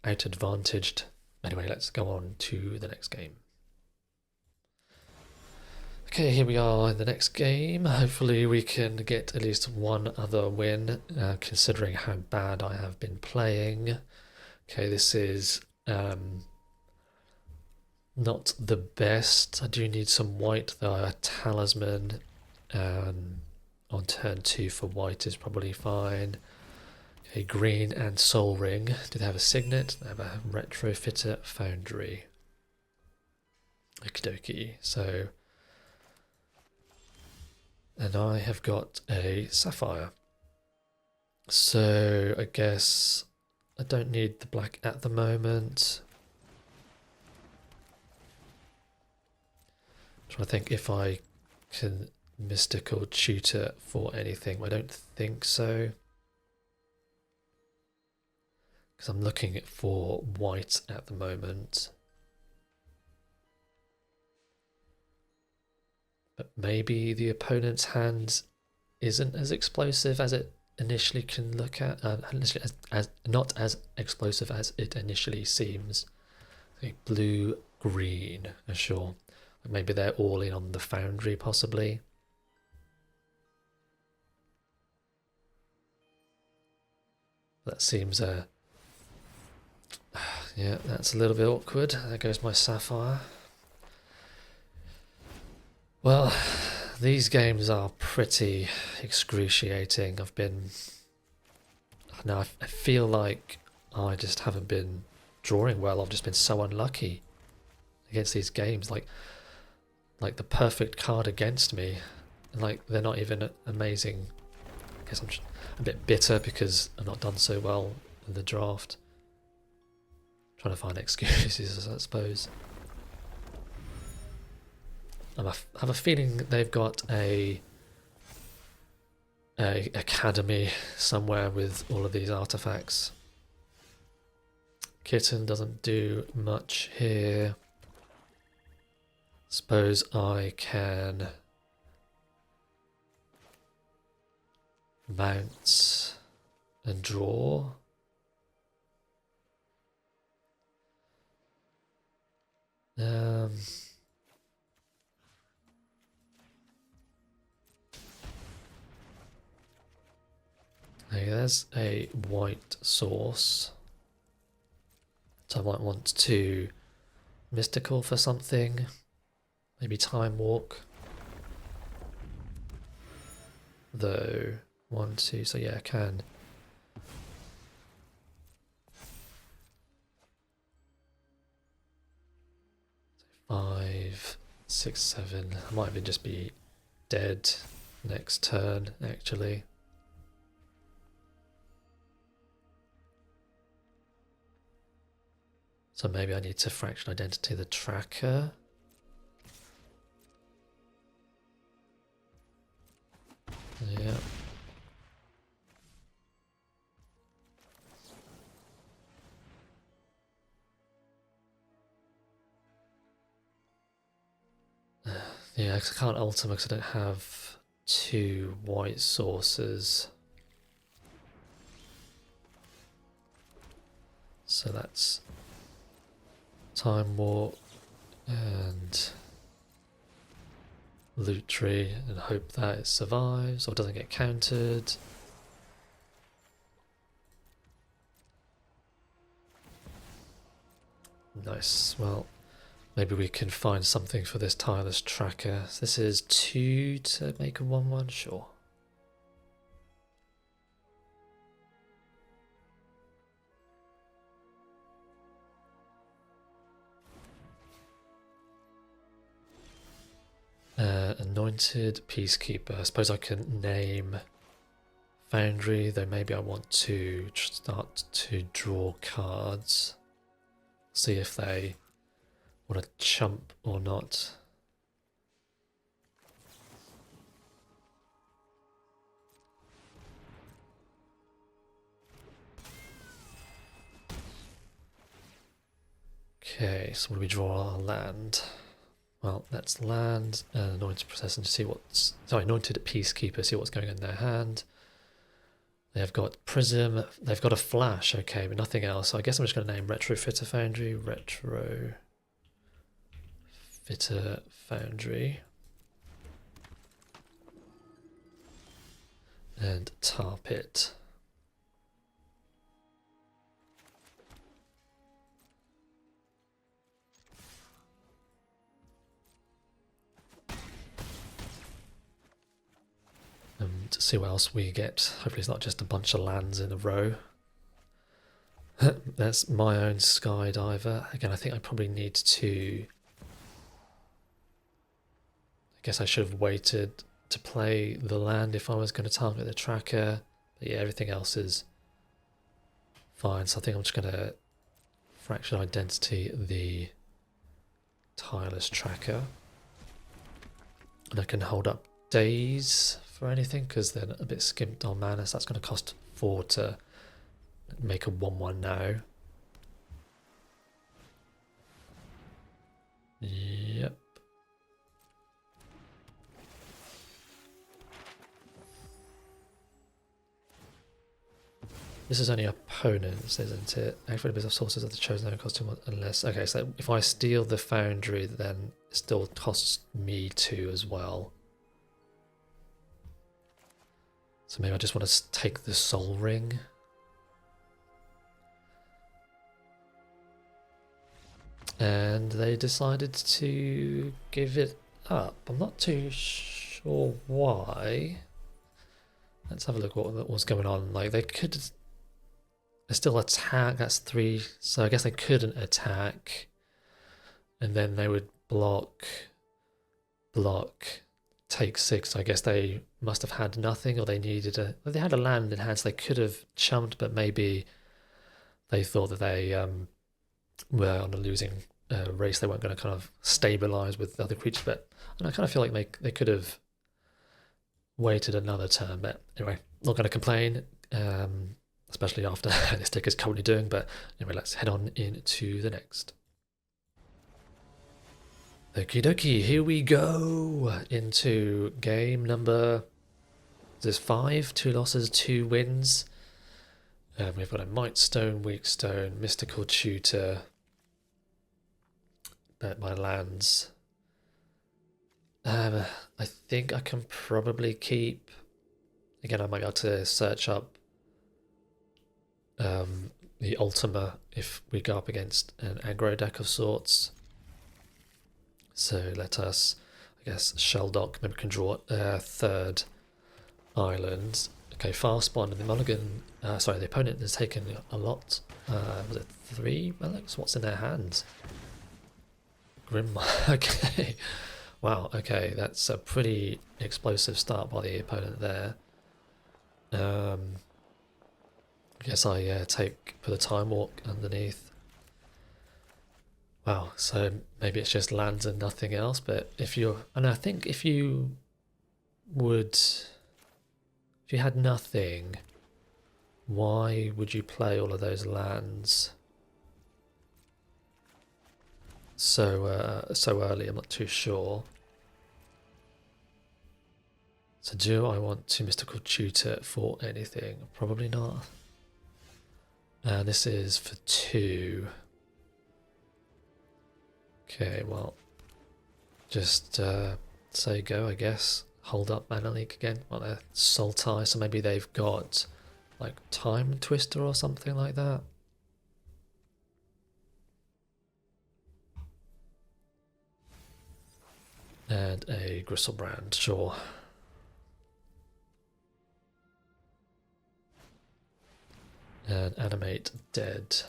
out advantaged. Anyway, let's go on to the next game. Okay, here we are in the next game. Hopefully we can get at least one other win, considering how bad I have been playing. Okay, this is not the best. I do need some white though. A talisman on turn 2 for white is probably fine. Okay, green and soul ring. Do they have a signet? They have a retrofitter foundry. Okie dokie. So, and I have got a sapphire. So I guess I don't need the black at the moment. I'm trying to think if I can mystical tutor for anything. I don't think so, because I'm looking for white at the moment. But maybe the opponent's hand isn't as explosive as it initially can look at, as not as explosive as it initially seems. Okay, blue, green, sure. Maybe they're all in on the foundry, possibly. That seems yeah, that's a little bit awkward. There goes my sapphire. Well, these games are pretty excruciating. I feel like I just haven't been drawing well. I've just been so unlucky against these games. Like the perfect card against me. And like they're not even amazing. I guess I'm just a bit bitter because I've not done so well in the draft. Trying to find excuses, I suppose. I have a feeling they've got a academy somewhere with all of these artifacts. Kitten doesn't do much here. Suppose I can mount and draw. Okay, there's a white source. So I might want to mystical for something. Maybe time walk. Though 1, 2, so yeah, I can. So 5, 6, 7. I might even just be dead next turn, actually. So maybe I need to fraction identity the tracker. Yeah. Yeah, because I can't alter because I don't have 2 white sources. So that's Time Walk and Loot Tree, and hope that it survives or doesn't get countered. Nice. Well, maybe we can find something for this tireless tracker. So this is 2 to make a 1/1, sure. Anointed Peacekeeper. I suppose I can name Foundry, though maybe I want to start to draw cards. See if they want to chump or not. Okay, so when we draw our land, well, that's land and anointed processor to see what's anointed Peacekeeper, see what's going on in their hand. They've got Prism, they've got a Flash, okay, but nothing else. So I guess I'm just going to name Retrofitter Foundry, Retrofitter Foundry, and Tar Pit. To see what else we get. Hopefully it's not just a bunch of lands in a row. That's my own Skydiver. Again, I think I probably need to... I guess I should have waited to play the land if I was going to target the tracker. But yeah, everything else is fine. So I think I'm just going to Fractured Identity the tireless tracker. And I can hold up days for anything because they're a bit skimped on mana, so that's going to cost 4 to make a 1/1 now. Yep. This is only opponents, isn't it? Activate the sources of the chosen don't cost too much unless... Okay, so if I steal the Foundry, then it still costs me 2 as well. So maybe I just want to take the Soul Ring. And they decided to give it up. I'm not too sure why. Let's have a look what was going on. Like, they could still attack, that's 3. So I guess they couldn't attack. And then they would block, take 6. I guess they must have had nothing, or they needed a... They had a land in hand, so they could have chumped, but maybe they thought that they were on a losing race. They weren't going to kind of stabilize with the other creatures, but I kind of feel like they could have waited another turn. But anyway, not going to complain, especially after this deck is currently doing. But anyway, let's head on into the next. Okie dokie, here we go into game number... Is this 5? 2 losses, 2 wins. We've got a Might Stone, Weak Stone, Mystical Tutor. Bet my lands. I think I can probably keep... Again, I might be able to search up the Ultima if we go up against an aggro deck of sorts. So let us, I guess, Shelldock. Maybe we can draw a 3rd island. Okay, fast spawn and the mulligan. Sorry, the opponent has taken a lot. Was it 3 relics? What's in their hands? Grim. Okay. Wow. Okay, that's a pretty explosive start by the opponent there. I guess I put a Time Walk underneath. Wow, so maybe it's just lands and nothing else, but if you're... And I think if you had nothing, why would you play all of those lands so early? I'm not too sure. So do I want to Mystical Tutor for anything? Probably not. This is for 2. Okay, well, just say go, I guess. Hold up Mana Leak again. Well, they're Sultai, so maybe they've got like Time Twister or something like that. And a Gristlebrand, sure. And Animate Dead.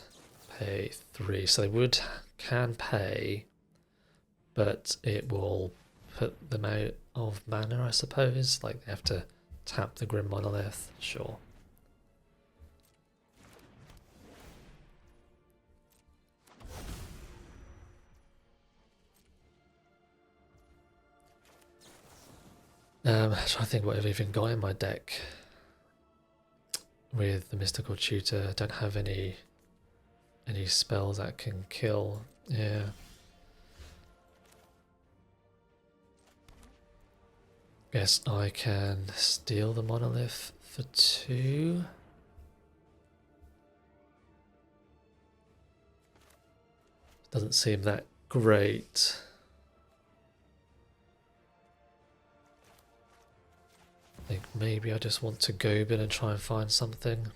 Pay 3. So they can pay, but it will put them out of mana, I suppose. Like they have to tap the Grim Monolith, sure. I'm trying to think what I've even got in my deck with the Mystical Tutor. I don't have any spells that can kill. Yeah. Guess I can steal the Monolith for 2. Doesn't seem that great. I think maybe I just want to Gobin and try and find something.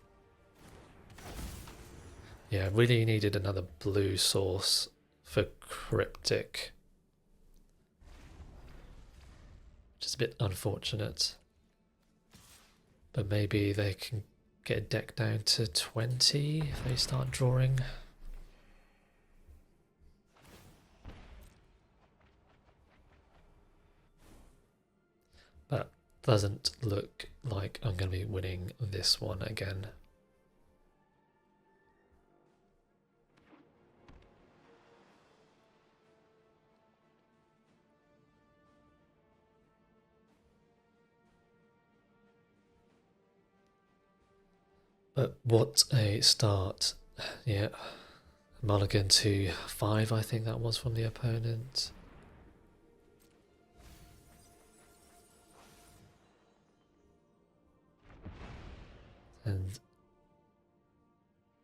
Yeah, really needed another blue source for Cryptic. Which is a bit unfortunate. But maybe they can get a deck down to 20 if they start drawing. But doesn't look like I'm going to be winning this one again. But what a start. Yeah. Mulligan to 5, I think that was from the opponent. And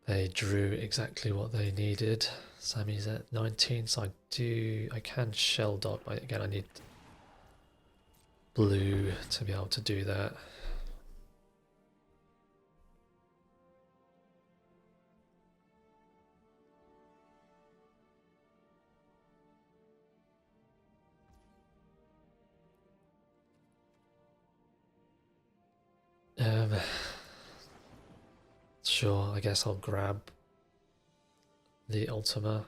they drew exactly what they needed. Sammy's at 19, so I can shell dog, but again I need blue to be able to do that. Sure, I guess I'll grab the Ultima.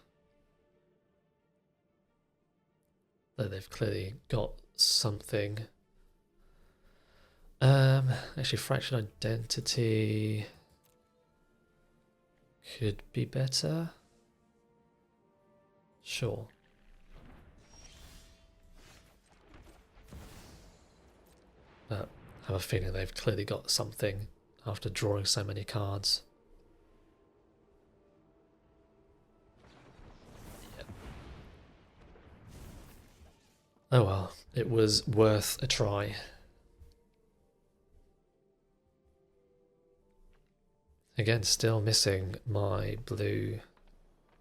Though they've clearly got something. Actually, Fractured Identity could be better. Sure. But I have a feeling they've clearly got something after drawing so many cards. Yeah. Oh well, it was worth a try. Again, still missing my blue.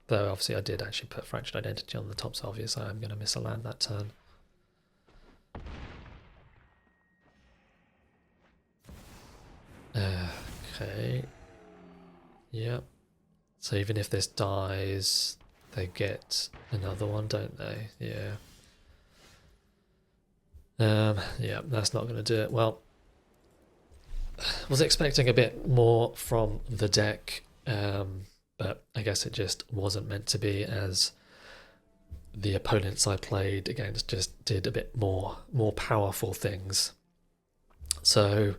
Though obviously I did actually put Fractured Identity on the top, so obviously I'm going to miss a land that turn. Okay. Yep. So even if this dies, they get another one, don't they? Yeah. Yeah, that's not going to do it. Well, was expecting a bit more from the deck, but I guess it just wasn't meant to be, as the opponents I played against just did a bit more powerful things. So,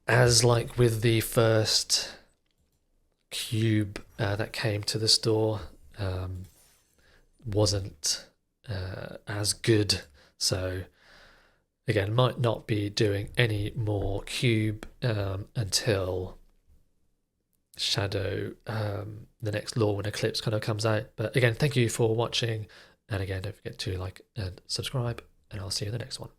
as like with the first cube that came to the store, wasn't as good. So again, might not be doing any more cube until Shadow, the next Lorwyn Eclipse kind of comes out. But again, thank you for watching, and again, don't forget to like and subscribe, and I'll see you in the next one.